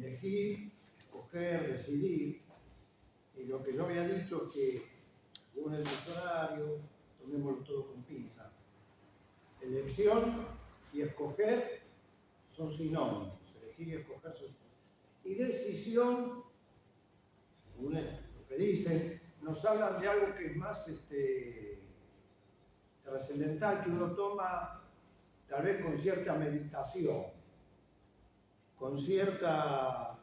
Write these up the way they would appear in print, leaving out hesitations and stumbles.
elegir, escoger, decidir. Y lo que yo había dicho es que, según el diccionario, tomémoslo todo con pinza. Elección y escoger son sinónimos. Elegir y escoger son sinónimos. Y decisión, según lo que dicen, nos hablan de algo que es más trascendental, que uno toma tal vez con cierta meditación, con cierta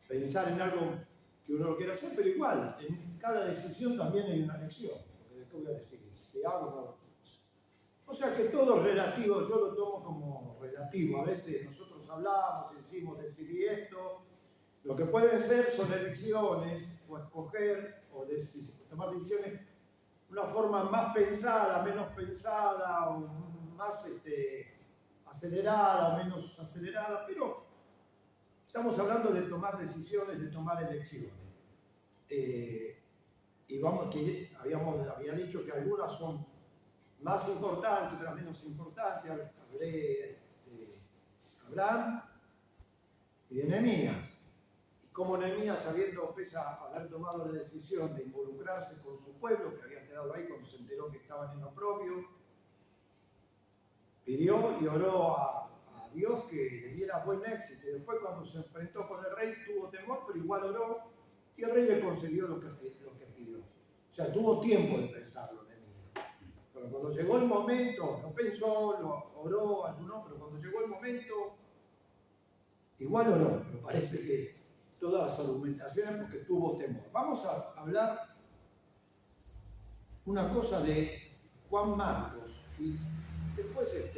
pensar en algo que uno lo quiere hacer, pero igual, en cada decisión también hay una lección, porque después voy a decir, si hago o no. O sea que todo es relativo, yo lo tomo como relativo. A veces nosotros hablamos y decimos decidí esto. Lo que pueden ser son elecciones, o escoger, o tomar decisiones de una forma más pensada, menos pensada, o más acelerada, o menos acelerada, pero estamos hablando de tomar decisiones, de tomar elecciones. Y vamos, que había dicho que algunas son más importantes, otras menos importantes. Hablé de Abraham y de Nehemías. Y como Nehemías, pese a haber tomado la decisión de involucrarse con su pueblo, que había quedado ahí cuando se enteró que estaban en oprobio, pidió y oró a Dios que le diera buen éxito. Y después, cuando se enfrentó con el rey, tuvo temor, pero igual oró, y el rey le concedió lo que pidió. O sea, tuvo tiempo de pensarlo. Pero cuando llegó el momento, no pensó, lo oró, ayunó, pero cuando llegó el momento, igual oró, pero parece que todas las argumentaciones porque tuvo temor. Vamos a hablar una cosa de Juan Marcos y después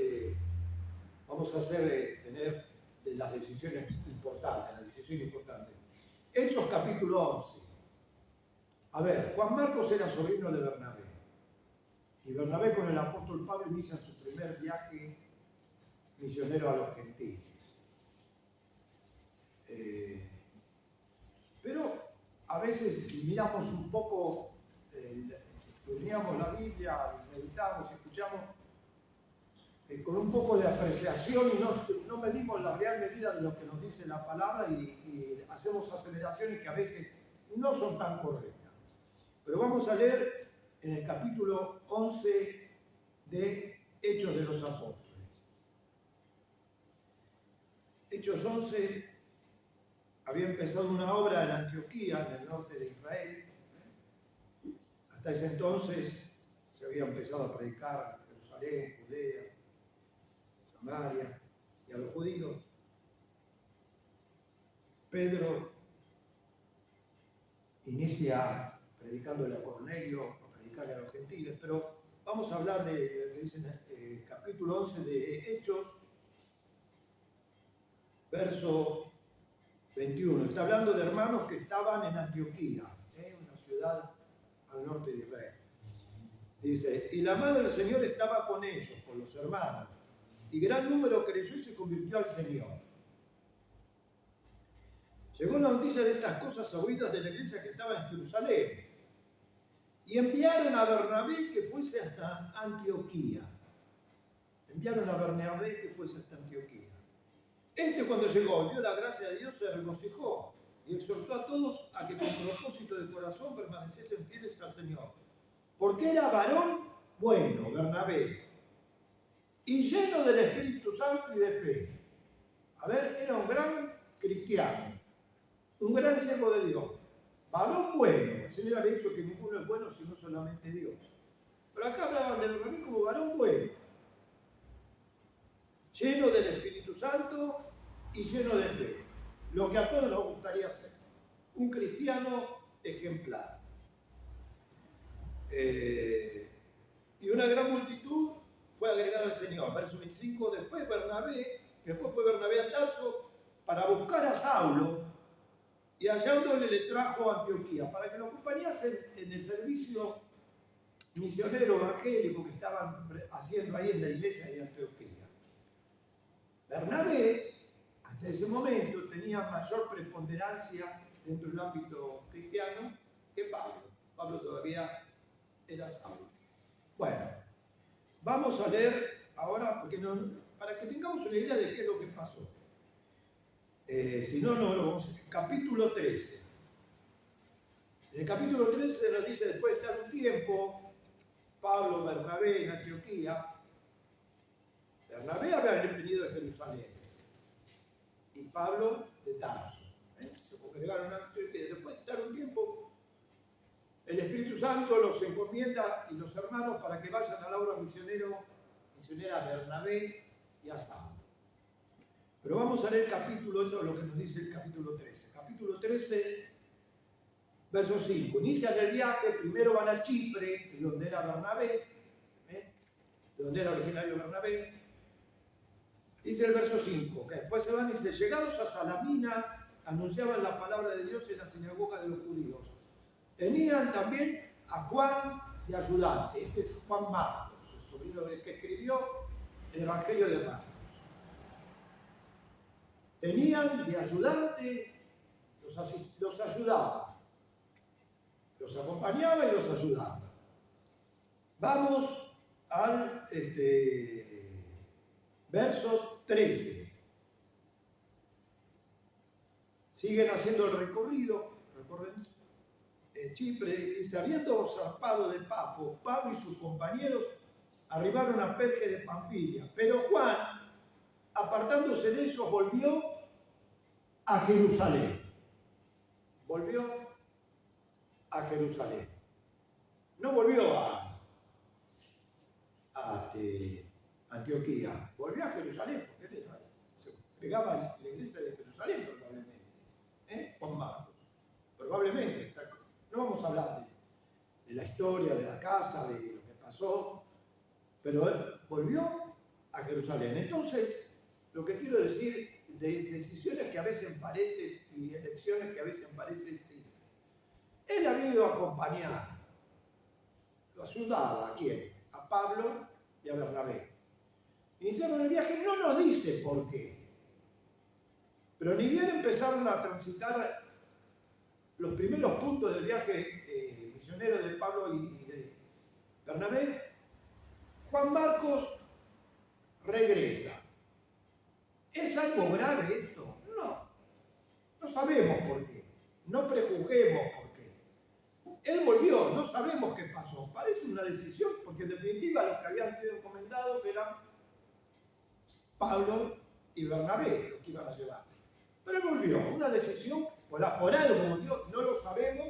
vamos a tener de las decisiones importantes, la decisión importante. Hechos capítulo 11. A ver, Juan Marcos era sobrino de Bernabé. Y Bernabé con el apóstol Pablo inicia su primer viaje misionero a los gentiles. Pero a veces miramos un poco, estudiamos la Biblia, meditamos, escuchamos con un poco de apreciación y no medimos la real medida de lo que nos dice la palabra y hacemos aceleraciones que a veces no son tan correctas. Pero vamos a leer en el capítulo 11 de Hechos de los Apóstoles. Hechos 11 había empezado una obra en Antioquía, en el norte de Israel. Hasta ese entonces se había empezado a predicar en Jerusalén, Judea, Samaria y a los judíos. Pedro inicia predicándole a Cornelio, a predicarle a los gentiles, pero vamos a hablar de lo que dice en el capítulo 11 de Hechos, verso 21. Está hablando de hermanos que estaban en Antioquía, una ciudad al norte de Israel. Dice, y la mano del Señor estaba con ellos, con los hermanos, y gran número creyó y se convirtió al Señor. Llegó la noticia de estas cosas a oídas de la iglesia que estaba en Jerusalén, y enviaron a Bernabé que fuese hasta Antioquía. Ese, cuando llegó y vio la gracia de Dios, se regocijó y exhortó a todos a que con propósito de corazón permaneciesen fieles al Señor. Porque era varón bueno, Bernabé, y lleno del Espíritu Santo y de fe. A ver, era un gran cristiano, un gran siervo de Dios. Varón bueno, el Señor había dicho que ninguno es bueno sino solamente Dios. Pero acá hablaban de Bernabé como varón bueno, lleno del Espíritu Santo y lleno de fe. Lo que a todos nos gustaría ser. Un cristiano ejemplar. Y una gran multitud fue agregada al Señor. Verso 25, después fue Bernabé a Tarso para buscar a Saulo y hallándole le trajo a Antioquía para que lo acompañase en el servicio misionero evangélico que estaban haciendo ahí en la iglesia de Antioquía. Bernabé, hasta ese momento, tenía mayor preponderancia dentro del ámbito cristiano que Pablo. Pablo todavía era Saulo. Bueno, vamos a leer ahora, para que tengamos una idea de qué es lo que pasó. Si no, no lo vamos a ver. Capítulo 13. En el capítulo 13 se nos dice, después de estar un tiempo, Pablo, Bernabé en Antioquía. Bernabé había venido de Jerusalén y Pablo de Tarso. Se congregaron a Antioquía. Después de estar un tiempo, el Espíritu Santo los encomienda y los hermanos para que vayan a la obra misionera a Bernabé y a Saulo. Pero vamos a leer el capítulo, eso es lo que nos dice el capítulo 13. Capítulo 13, verso 5. Inician el viaje, primero van a Chipre, de donde era Bernabé, de donde era originario Bernabé. Dice el verso 5, que después se van y dice, llegados a Salamina, anunciaban la palabra de Dios en la sinagoga de los judíos. Tenían también a Juan de ayudante, este es Juan Marcos, el sobrino del que escribió el Evangelio de Marcos. Tenían de ayudante, los ayudaba, los acompañaba y los ayudaba. Vamos al verso 13. Siguen haciendo el recorrido, recorren Chipre, dice, habiendo zarpado de Pafo, Pablo y sus compañeros arribaron a Perge de Panfilia, pero Juan, apartándose de ellos, volvió a Jerusalén. Volvió a Jerusalén. No volvió a Antioquía, volvió a Jerusalén, porque se pegaba a la iglesia de Jerusalén probablemente. Juan Marcos, probablemente. No vamos a hablar de la historia, de la casa, de lo que pasó, pero él volvió a Jerusalén. Entonces, lo que quiero decir, de decisiones que a veces parecen y elecciones que a veces parecen simples. Él había ido a acompañar, lo ayudaba a quién, a Pablo y a Bernabé. Iniciaron el viaje, no nos dice por qué, pero ni bien empezaron a transitar los primeros puntos del viaje misionero de Pablo y de Bernabé, Juan Marcos regresa. ¿Es algo grave esto? No. No sabemos por qué. No prejuzguemos por qué. Él volvió, no sabemos qué pasó. Parece una decisión, porque en definitiva los que habían sido encomendados eran Pablo y Bernabé, los que iban a llevar. Pero él volvió, una decisión, por algo volvió, no lo sabemos,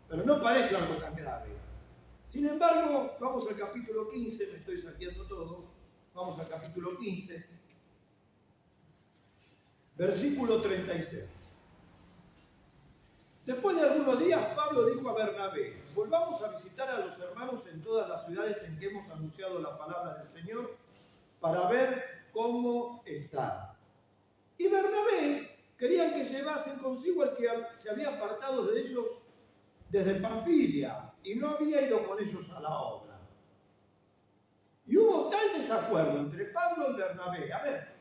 pero no parece algo tan grave. Sin embargo, vamos al capítulo 15, me estoy salteando todo, vamos al capítulo 15, versículo 36. Después de algunos días, Pablo dijo a Bernabé, volvamos a visitar a los hermanos en todas las ciudades en que hemos anunciado la palabra del Señor, para ver cómo están. Y Bernabé querían que llevasen consigo al que se había apartado de ellos desde Panfilia y no había ido con ellos a la obra. Y hubo tal desacuerdo entre Pablo y Bernabé. A ver,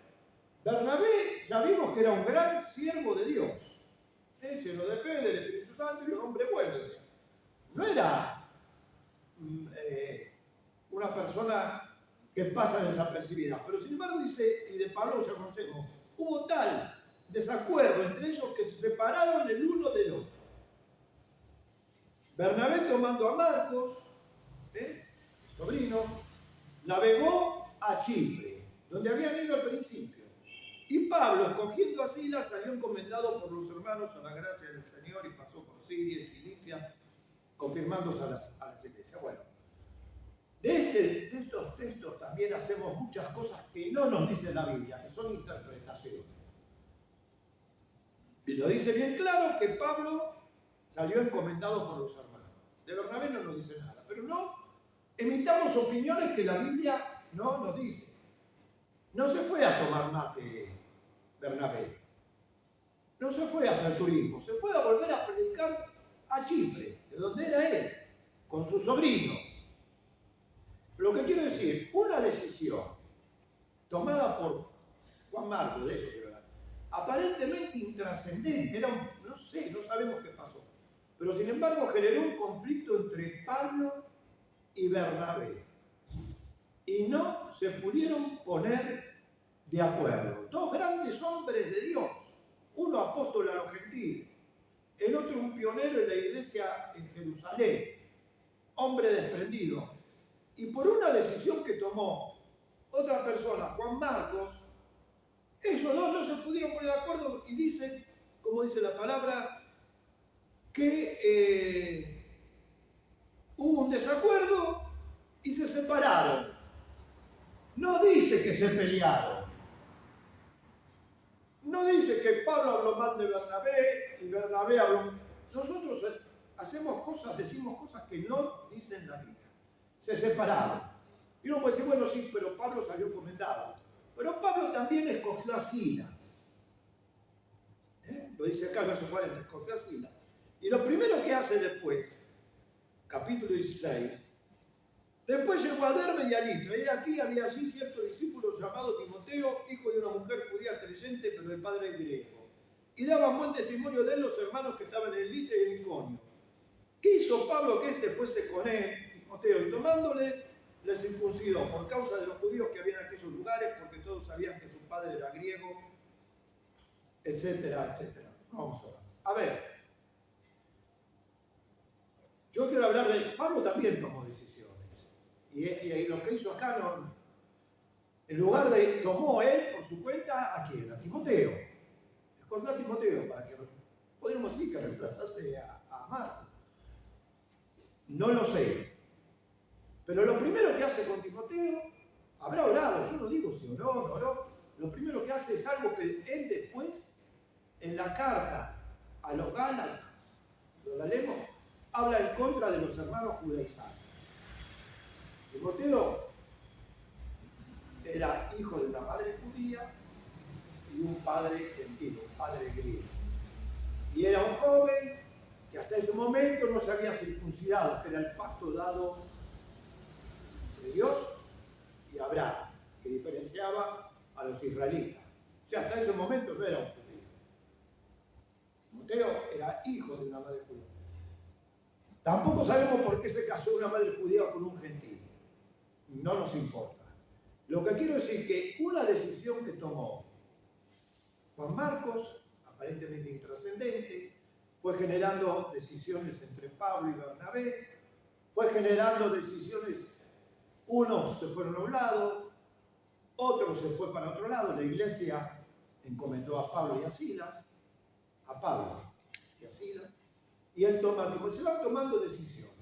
Bernabé ya vimos que era un gran siervo de Dios, lleno de fe, del Espíritu Santo y un hombre bueno. No era una persona que pasa desapercibida, pero sin embargo dice, y de Pablo ya conocemos, hubo tal desacuerdo entre ellos que se separaron el uno del otro. Bernabé, tomando a Marcos, el sobrino, navegó a Chipre, donde habían ido al principio. Y Pablo, escogiendo a Silas, salió encomendado por los hermanos a la gracia del Señor y pasó por Siria y Cilicia, confirmándose a las iglesias. Bueno, de estos textos también hacemos muchas cosas que no nos dice la Biblia, que son interpretaciones. Y lo dice bien claro que Pablo salió encomendado por los hermanos. De Bernabé no nos dice nada, pero no emitamos opiniones que la Biblia no nos dice. No se fue a tomar mate Bernabé, no se fue a hacer turismo, se fue a volver a predicar a Chipre, de donde era él, con su sobrino. Lo que quiero decir, una decisión tomada por Juan Marcos, de eso quiero hablar, aparentemente intrascendente, no sé, no sabemos qué pasó, pero sin embargo generó un conflicto entre Pablo y Bernabé y no se pudieron poner de acuerdo. Dos grandes hombres de Dios, Uno apóstol a los gentiles, el otro un pionero en la iglesia en Jerusalén, hombre desprendido. Y por una decisión que tomó otra persona, Juan Marcos, ellos dos no se pudieron poner de acuerdo y dicen, como dice la palabra, que hubo un desacuerdo y se separaron. No dice que se pelearon. No dice que Pablo habló mal de Bernabé y Bernabé habló. Nosotros hacemos cosas, decimos cosas que no dicen la Biblia. Se separaron. Y uno puede decir, bueno, sí, pero Pablo salió encomendado. Pero Pablo también escogió a Silas. Lo dice acá el verso 40, escogió a Silas. Y lo primero que hace después, capítulo 16, después llegó a Derbe y a Listra, y aquí había allí cierto discípulo llamado Timoteo, hijo de una mujer judía creyente, pero de padre griego. Y daban buen testimonio de él los hermanos que estaban en Listra y en Iconio. ¿Qué hizo Pablo que éste fuese con él, Timoteo? Y tomándole, le circuncidó por causa de los judíos que había en aquellos lugares, porque todos sabían que su padre era griego, etcétera, etcétera. Vamos a ver. A ver. Yo quiero hablar de Pablo también tomó decisiones. Y lo que hizo acá, no, en lugar de, tomó él por su cuenta, ¿a quién? A Timoteo. Escogió a Timoteo para que, podríamos decir, que reemplazase a Marco. No lo sé. Pero lo primero que hace con Timoteo, habrá orado, yo no digo si oró o no oró, lo primero que hace es algo que él después, en la carta a los Gálatas, ¿lo leemos? Habla en contra de los hermanos judaizantes. Timoteo era hijo de una madre judía y un padre gentil, un padre griego. Y era un joven que hasta ese momento no se había circuncidado, que era el pacto dado entre Dios y Abraham, que diferenciaba a los israelitas. O sea, hasta ese momento no era un judío. Timoteo era hijo de una madre judía. Tampoco sabemos por qué se casó una madre judía con un gentil. No nos importa. Lo que quiero decir es que una decisión que tomó Juan Marcos, aparentemente intrascendente, fue generando decisiones entre Pablo y Bernabé, fue generando decisiones, unos se fueron a un lado, otros se fue para otro lado, la iglesia encomendó a Pablo y a Silas, a Pablo y a Silas, y él se van tomando decisiones.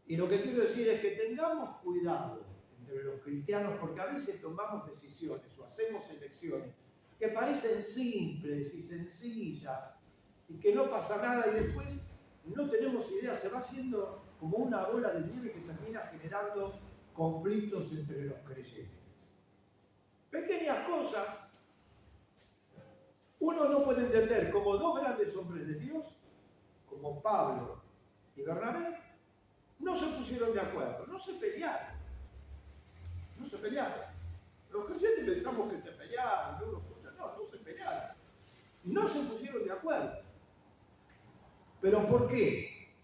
Y lo que quiero decir es que tengamos cuidado entre los cristianos, porque a veces tomamos decisiones o hacemos elecciones que parecen simples y sencillas y que no pasa nada y después no tenemos idea, se va haciendo como una bola de nieve que termina generando conflictos entre los creyentes. Pequeñas cosas, uno no puede entender como dos grandes hombres de Dios, como Pablo y Bernabé, no se pusieron de acuerdo, no se pelearon. No se pelearon. Los creyentes pensamos que se pelearon, no se pelearon. No se pusieron de acuerdo. ¿Pero por qué?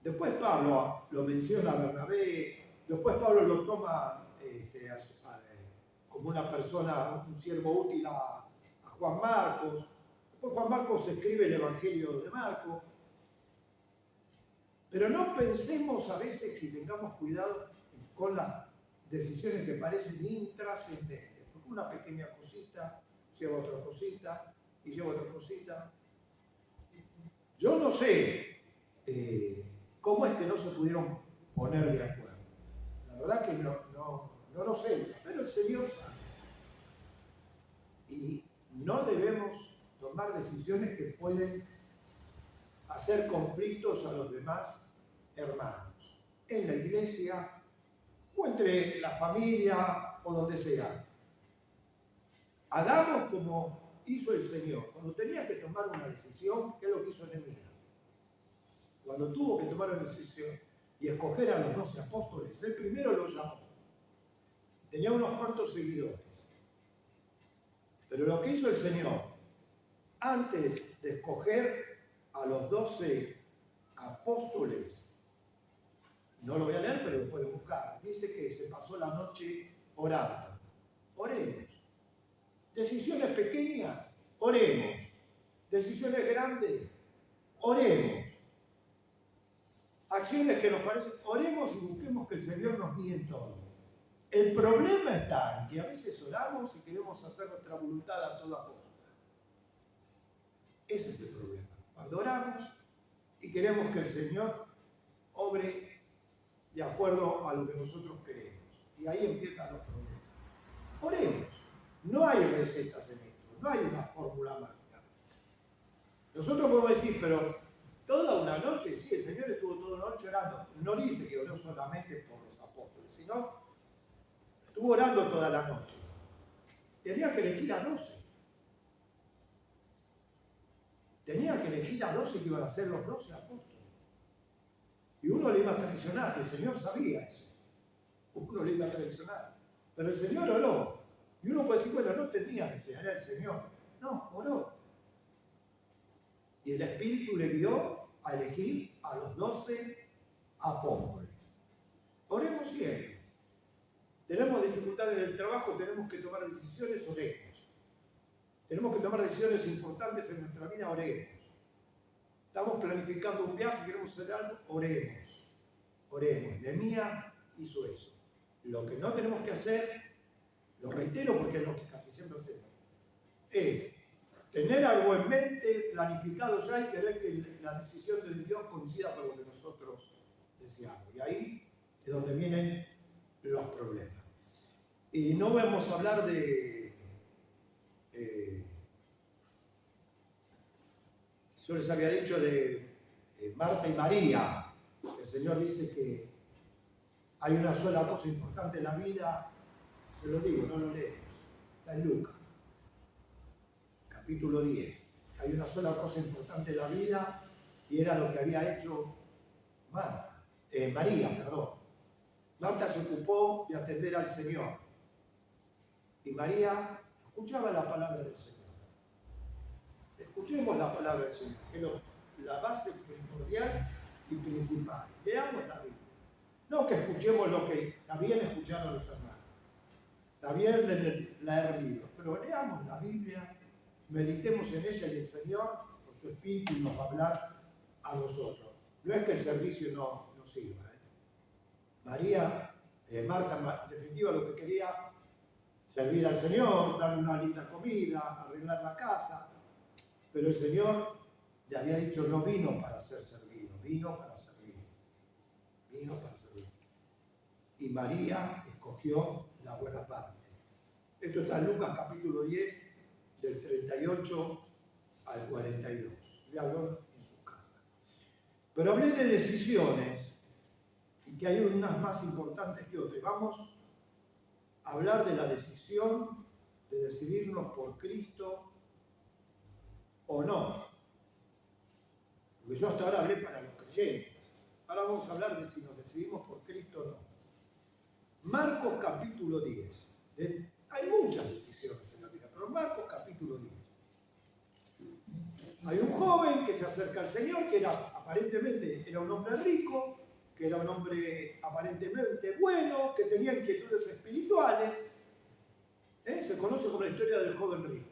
Después Pablo lo menciona a Bernabé, después Pablo lo toma como una persona, un siervo útil a Juan Marcos. Después Juan Marcos escribe el Evangelio de Marcos. Pero no pensemos a veces, si tengamos cuidado con las decisiones que parecen intrascendentes, porque una pequeña cosita lleva otra cosita y lleva otra cosita. Yo no sé cómo es que no se pudieron poner de acuerdo. La verdad que no lo sé, pero el Señor sabe. Y no debemos tomar decisiones que pueden hacer conflictos a los demás hermanos, en la iglesia o entre la familia o donde sea. Hagamos como hizo el Señor. Cuando tenía que tomar una decisión, ¿qué es lo que hizo Nehemías? Cuando tuvo que tomar una decisión y escoger a los 12 apóstoles, él primero los llamó. Tenía unos cuantos seguidores. Pero lo que hizo el Señor, antes de escoger a los 12 apóstoles, no lo voy a leer, pero lo pueden buscar. Dice que se pasó la noche orando. Oremos. Decisiones pequeñas, oremos. Decisiones grandes, oremos. Acciones que nos parecen, oremos y busquemos que el Señor nos guíe en todo. El problema está en que a veces oramos y queremos hacer nuestra voluntad a toda costa. Ese es el problema. Cuando oramos y queremos que el Señor obre de acuerdo a lo que nosotros queremos. Y ahí empiezan los problemas. Oremos. No hay recetas en esto. No hay una fórmula mágica. Nosotros podemos decir, pero toda una noche, sí, el Señor estuvo toda una noche orando. No dice que oró solamente por los apóstoles, sino estuvo orando toda la noche. Tenía que elegir a 12. Tenía que elegir a 12 que iban a ser los 12 apóstoles. Y uno le iba a traicionar, el Señor sabía eso. Uno le iba a traicionar. Pero el Señor oró. Y uno puede decir, bueno, no tenía que ser, era el Señor. No, oró. Y el Espíritu le dio a elegir a los 12 apóstoles. Oremos siempre. Tenemos dificultades en el trabajo, tenemos que tomar decisiones, oremos. Tenemos que tomar decisiones importantes en nuestra vida, oremos. Estamos planificando un viaje, queremos hacer algo, oremos. Oremos. Nehemías hizo eso. Lo que no tenemos que hacer, lo reitero porque es lo que casi siempre hacemos, es tener algo en mente, planificado ya y querer que la decisión de Dios coincida con lo que nosotros deseamos. Y ahí es donde vienen los problemas. Y no vamos a hablar de... yo les había dicho de Marta y María. El Señor dice que hay una sola cosa importante en la vida. Se lo digo, no lo leemos. Está en Lucas, capítulo 10. Hay una sola cosa importante en la vida y era lo que había hecho María. Marta se ocupó de atender al Señor y María escuchaba la palabra del Señor. Escuchemos la palabra del Señor, que es la base primordial y principal. Leamos la Biblia. No que escuchemos lo que está bien escuchar a los hermanos. Está bien leer libros, pero leamos la Biblia, meditemos en ella y el Señor, por su Espíritu, nos va a hablar a nosotros. No es que el servicio no sirva. Marta, en definitiva, lo que quería, servir al Señor, darle una linda comida, arreglar la casa. Pero el Señor le había dicho, no vino para ser servido, vino para servir. Vino para servir. Y María escogió la buena parte. Esto está en Lucas capítulo 10, del 38 al 42. Le habló en su casa. Pero hablé de decisiones y que hay unas más importantes que otras. Vamos a hablar de la decisión de decidirnos por Cristo o no. Porque yo hasta ahora hablé para los creyentes. Ahora vamos a hablar de si nos decidimos por Cristo o no. Marcos capítulo 10. Hay muchas decisiones en la vida, pero Marcos capítulo 10. Hay un joven que se acerca al Señor, que aparentemente era un hombre rico, que era un hombre aparentemente bueno, que tenía inquietudes espirituales. Se conoce como la historia del joven rico.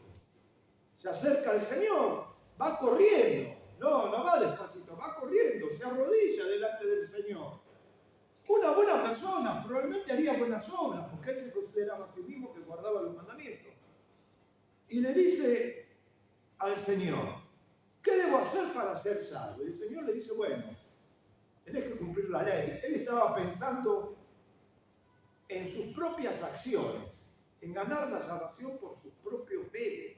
Se acerca al Señor, va corriendo, no va despacito, va corriendo, se arrodilla delante del Señor. Una buena persona, probablemente haría buenas obras, porque él se consideraba a sí mismo que guardaba los mandamientos. Y le dice al Señor, ¿qué debo hacer para ser salvo? Y el Señor le dice, bueno, tenés que cumplir la ley. Él estaba pensando en sus propias acciones, en ganar la salvación por sus propios medios,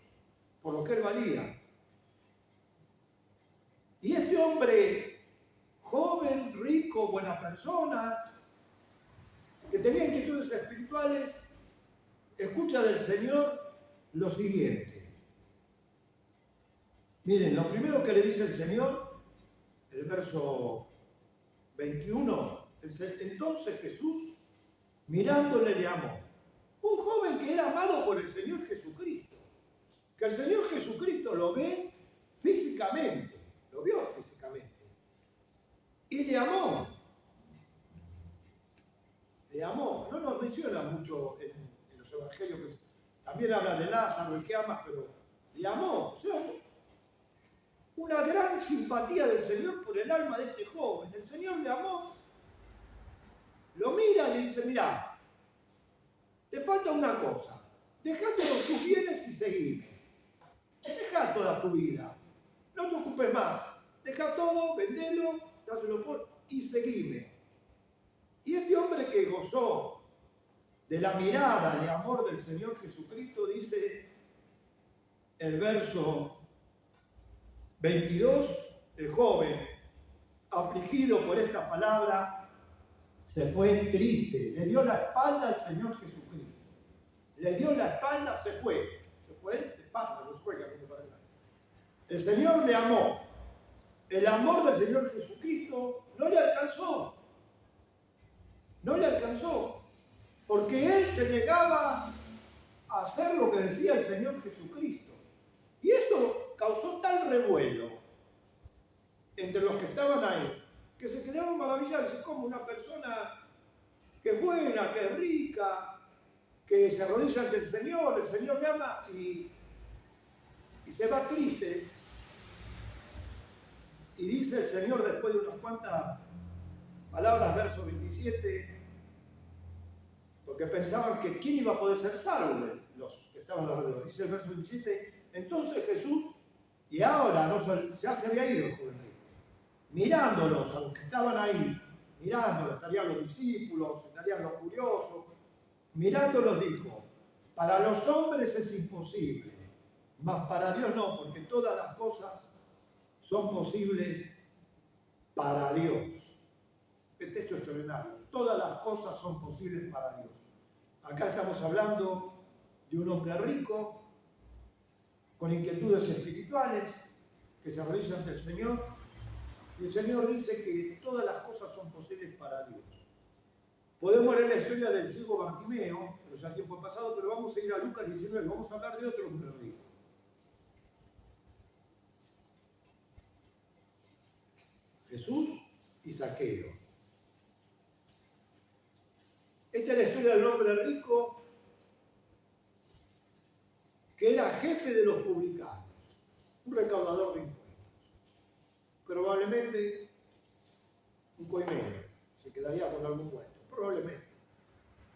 por lo que él valía. Y este hombre, joven, rico, buena persona, que tenía inquietudes espirituales, escucha del Señor lo siguiente. Miren, lo primero que le dice el Señor, el verso 21, entonces Jesús, mirándole, le amó. Un joven que era amado por el Señor Jesucristo, que el Señor Jesucristo lo ve físicamente, lo vio físicamente, y le amó. Le amó. No nos menciona mucho en los evangelios También habla de Lázaro, el que amas, pero le amó. O sea, una gran simpatía del Señor por el alma de este joven. El Señor le amó, lo mira y le dice, mira, te falta una cosa. Dejá todos tus bienes y seguime. Dejá toda tu vida. No te ocupes más. Dejá todo, vendelo, dáselo por y seguime. Y este hombre que gozó de la mirada de amor del Señor Jesucristo, dice el verso 22, el joven, afligido por esta palabra, se fue triste, le dio la espalda al Señor Jesucristo. Le dio la espalda, se fue de espalda, no se fue caminando para adelante. El Señor le amó. El amor del Señor Jesucristo no le alcanzó. No le alcanzó. Porque él se negaba a hacer lo que decía el Señor Jesucristo. Y esto causó tal revuelo entre los que estaban ahí, que se quedaron maravillados. Es como una persona que es buena, que es rica, que se arrodilla ante el Señor le ama y se va triste. Y dice el Señor después de unas cuantas palabras, verso 27, porque pensaban que quién iba a poder ser salvo, los que estaban alrededor. Dice el verso 27, entonces Jesús, y ahora ya se había ido el joven rico, mirándolos a los que estaban ahí, mirándolos, estarían los discípulos, estarían los curiosos, mirándolos dijo, para los hombres es imposible, mas para Dios no, porque todas las cosas son posibles para Dios. Qué texto extraordinario. Todas las cosas son posibles para Dios. Acá estamos hablando de un hombre rico, con inquietudes espirituales, que se arrodilla ante el Señor, y el Señor dice que todas las cosas son posibles para Dios. Podemos leer la historia del ciego Bartimeo, pero ya tiempo pasado, pero vamos a ir a Lucas 19, vamos a hablar de otro hombre rico. Jesús y Zaqueo. Esta es la historia del hombre rico que era jefe de los publicanos, un recaudador de impuestos. Probablemente un coimero, se quedaría con algún puesto, probablemente.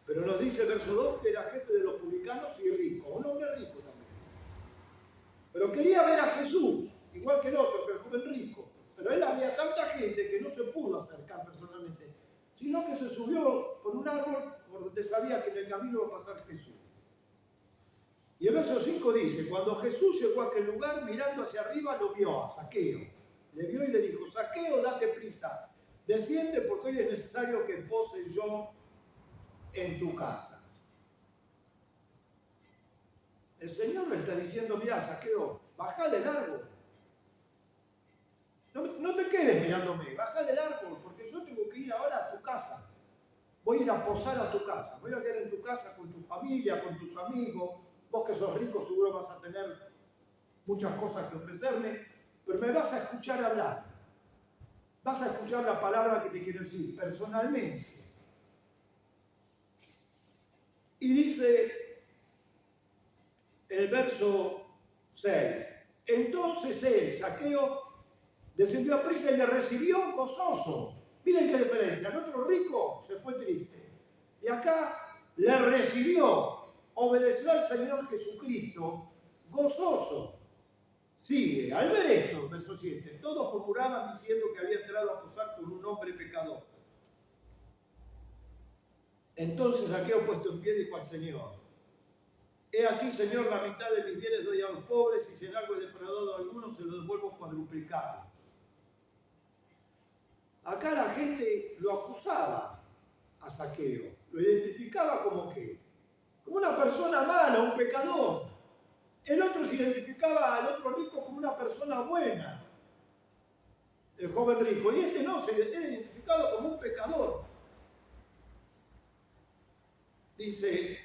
Pero nos dice el verso 2 que era jefe de los publicanos y rico, un hombre rico también. Pero quería ver a Jesús, igual que el otro, que el joven rico. Pero él había tanta gente que no se pudo acercar personalmente, sino que se subió por un árbol por donde sabía que en el camino iba a pasar Jesús. Y el verso 5 dice, cuando Jesús llegó a aquel lugar, mirando hacia arriba, lo vio a Zaqueo. Le vio y le dijo, Zaqueo, date prisa, desciende porque hoy es necesario que pose yo en tu casa. El Señor le está diciendo, mira, Zaqueo, baja del árbol. No te quedes mirándome, baja del árbol, porque yo tengo que ir ahora a tu casa. Voy a ir a posar a tu casa, voy a quedar en tu casa con tu familia, con tus amigos. Vos que sos rico seguro vas a tener muchas cosas que ofrecerme, pero me vas a escuchar hablar. Vas a escuchar la palabra que te quiero decir personalmente. Y dice el verso 6, entonces él, Zaqueo, descendió a prisa y le recibió gozoso. Miren qué diferencia, el otro rico se fue triste. Y acá le recibió, obedeció al Señor Jesucristo, gozoso. Sigue, al ver esto, verso 7, todos murmuraban diciendo que había entrado a posar con un hombre pecador. Entonces Zaqueo, puesto en pie, dijo al Señor, he aquí, Señor, la mitad de mis bienes doy a los pobres, y si en algo he defraudado a algunos, se lo devuelvo cuadruplicado. Acá la gente lo acusaba a Zaqueo, lo identificaba como ¿qué? Como una persona mala, un pecador. El otro se identificaba al otro rico como una persona buena, el joven rico, y este no, se era identificado como un pecador. Dice,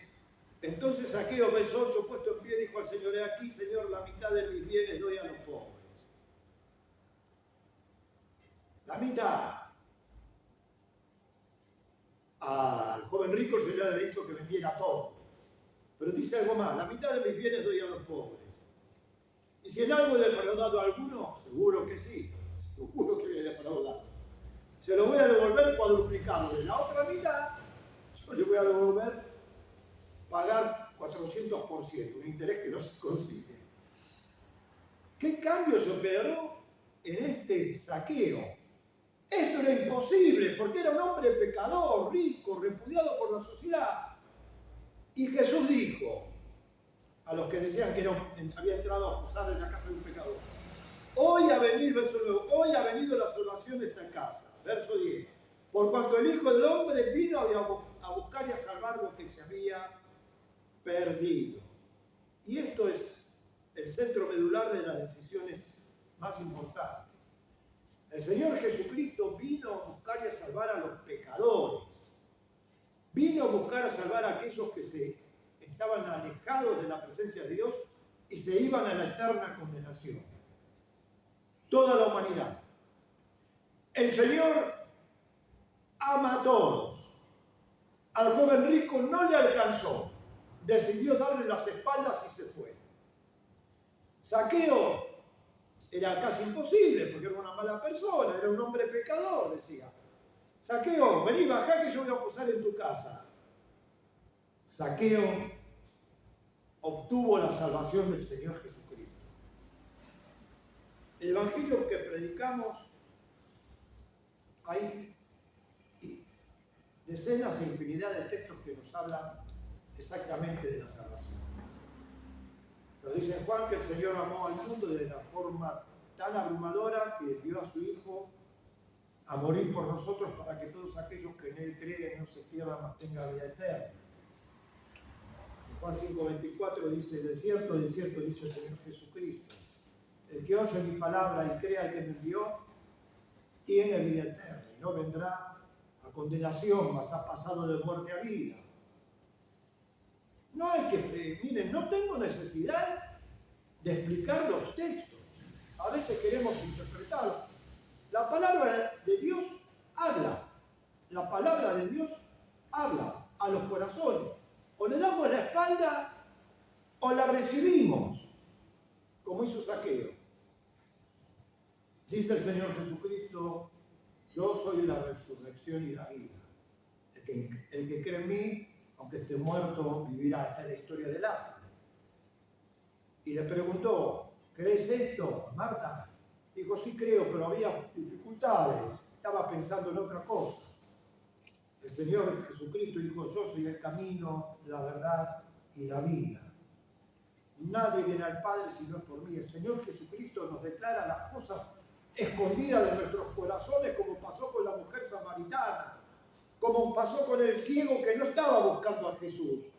entonces Zaqueo, verso 8, puesto en pie, dijo al Señor, he aquí, Señor, la mitad de mis bienes doy a los pobres. La mitad. Al joven rico se le había dicho que vendiera todo, Pero dice algo más, la mitad de mis bienes doy a los pobres. Y si en algo he defraudado a alguno, seguro que sí, seguro que he defraudado. Se lo voy a devolver cuadruplicado. De la otra mitad, yo le voy a devolver pagar 400%, un interés que no se consigue. ¿Qué cambio se operó en este Zaqueo? Esto era imposible, porque era un hombre pecador, rico, repudiado por la sociedad. Y Jesús dijo a los que decían que había entrado a posar en la casa de un pecador: hoy ha venido, verso 9, hoy ha venido la salvación de esta casa. Verso 10. Por cuanto el Hijo del Hombre vino a buscar y a salvar lo que se había perdido. Y esto es el centro medular de las decisiones más importantes. El Señor Jesucristo vino a buscar y a salvar a los pecadores. Vino a buscar a salvar a aquellos que se estaban alejados de la presencia de Dios y se iban a la eterna condenación. Toda la humanidad. El Señor ama a todos. Al joven rico no le alcanzó. Decidió darle las espaldas y se fue. Zaqueo era casi imposible porque era una mala persona, era un hombre pecador, decía. Zaqueo, vení, bajá que yo voy a posar en tu casa. Zaqueo obtuvo la salvación del Señor Jesucristo. El evangelio que predicamos, hay decenas e infinidad de textos que nos hablan exactamente de la salvación. Lo dice Juan, que el Señor amó al mundo de la forma tan abrumadora que envió a su Hijo a morir por nosotros para que todos aquellos que en Él creen no se pierdan, mas tengan vida eterna. En Juan 5:24 dice: de cierto, dice el Señor Jesucristo, el que oye mi palabra y crea al que me envió, tiene vida eterna y no vendrá a condenación, mas ha pasado de muerte a vida. No hay que, miren, no tengo necesidad de explicar los textos. A veces queremos interpretarlos. La palabra de Dios habla. La palabra de Dios habla a los corazones. O le damos la espalda o la recibimos, como hizo Zaqueo. Dice el Señor Jesucristo: yo soy la resurrección y la vida. El que cree en mí, aunque esté muerto, vivirá. Esta es la historia de Lázaro. Y le preguntó: ¿crees esto, Marta? Dijo: sí creo, pero había dificultades. Estaba pensando en otra cosa. El Señor Jesucristo dijo: yo soy el camino, la verdad y la vida. Nadie viene al Padre si no es por mí. El Señor Jesucristo nos declara las cosas escondidas de nuestros corazones, como pasó con la mujer samaritana, como pasó con el ciego que no estaba buscando a Jesús.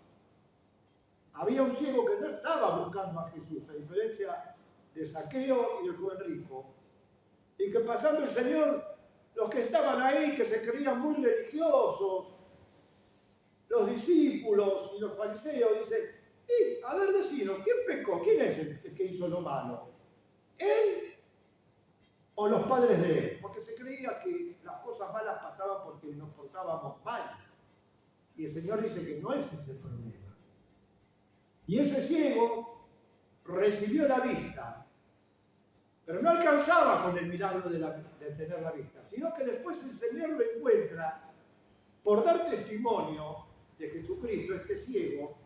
Había un ciego que no estaba buscando a Jesús, a diferencia de Zaqueo y del joven rico. Y que pasando el Señor, los que estaban ahí, que se creían muy religiosos, los discípulos y los fariseos, dicen: a ver, decinos, ¿quién pecó? ¿Quién es el que hizo lo malo? ¿Él o los padres de él? Porque se creía que las cosas malas pasaban porque nos portábamos mal. Y el Señor dice que no es ese el problema. Y ese ciego recibió la vista, pero no alcanzaba con el milagro de tener la vista, sino que después el Señor lo encuentra por dar testimonio de Jesucristo. Este ciego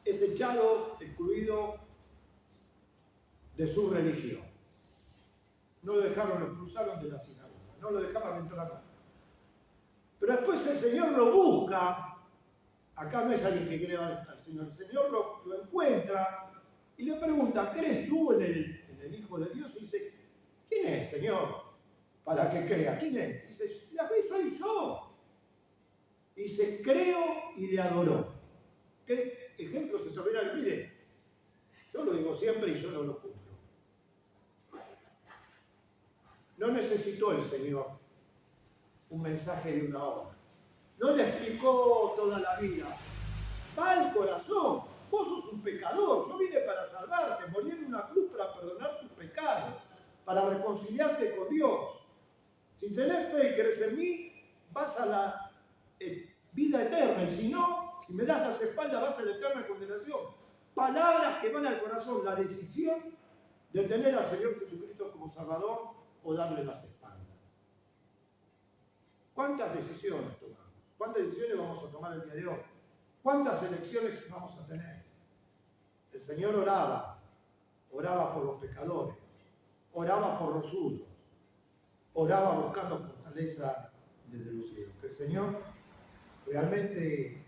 es echado, excluido de su religión. No lo dejaron, lo expulsaron de la sinagoga, no lo dejaban entrar más. Pero después el Señor lo busca. Acá no es alguien que crea al Señor. El Señor lo encuentra y le pregunta: ¿crees tú en el Hijo de Dios? Y dice: ¿quién es, Señor, para que crea? ¿Quién es? Dice: la ve, soy yo. Dice: creo, y le adoró. ¿Qué ejemplo extraordinario? Mire, yo lo digo siempre y yo no lo cumplo. No necesitó el Señor un mensaje de una hora. No le explicó toda la vida. Va al corazón. Vos sos un pecador. Yo vine para salvarte. Morí en una cruz para perdonar tus pecados, para reconciliarte con Dios. Si tenés fe y crees en mí, vas a la vida eterna. Y si no, Si me das las espaldas vas a la eterna condenación. Palabras que van al corazón, la decisión de tener al Señor Jesucristo como Salvador o darle las espaldas. ¿Cuántas decisiones tomamos? ¿Cuántas decisiones vamos a tomar el día de hoy? ¿Cuántas elecciones vamos a tener? El Señor oraba por los pecadores, oraba por los suyos, oraba buscando fortaleza desde los cielos. Que el Señor realmente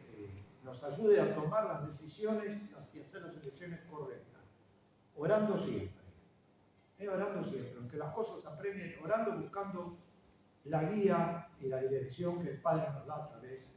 nos ayude a tomar las decisiones y hacer las elecciones correctas, orando siempre, aunque las cosas apremien, orando, buscando la guía y la dirección que el Padre nos da a través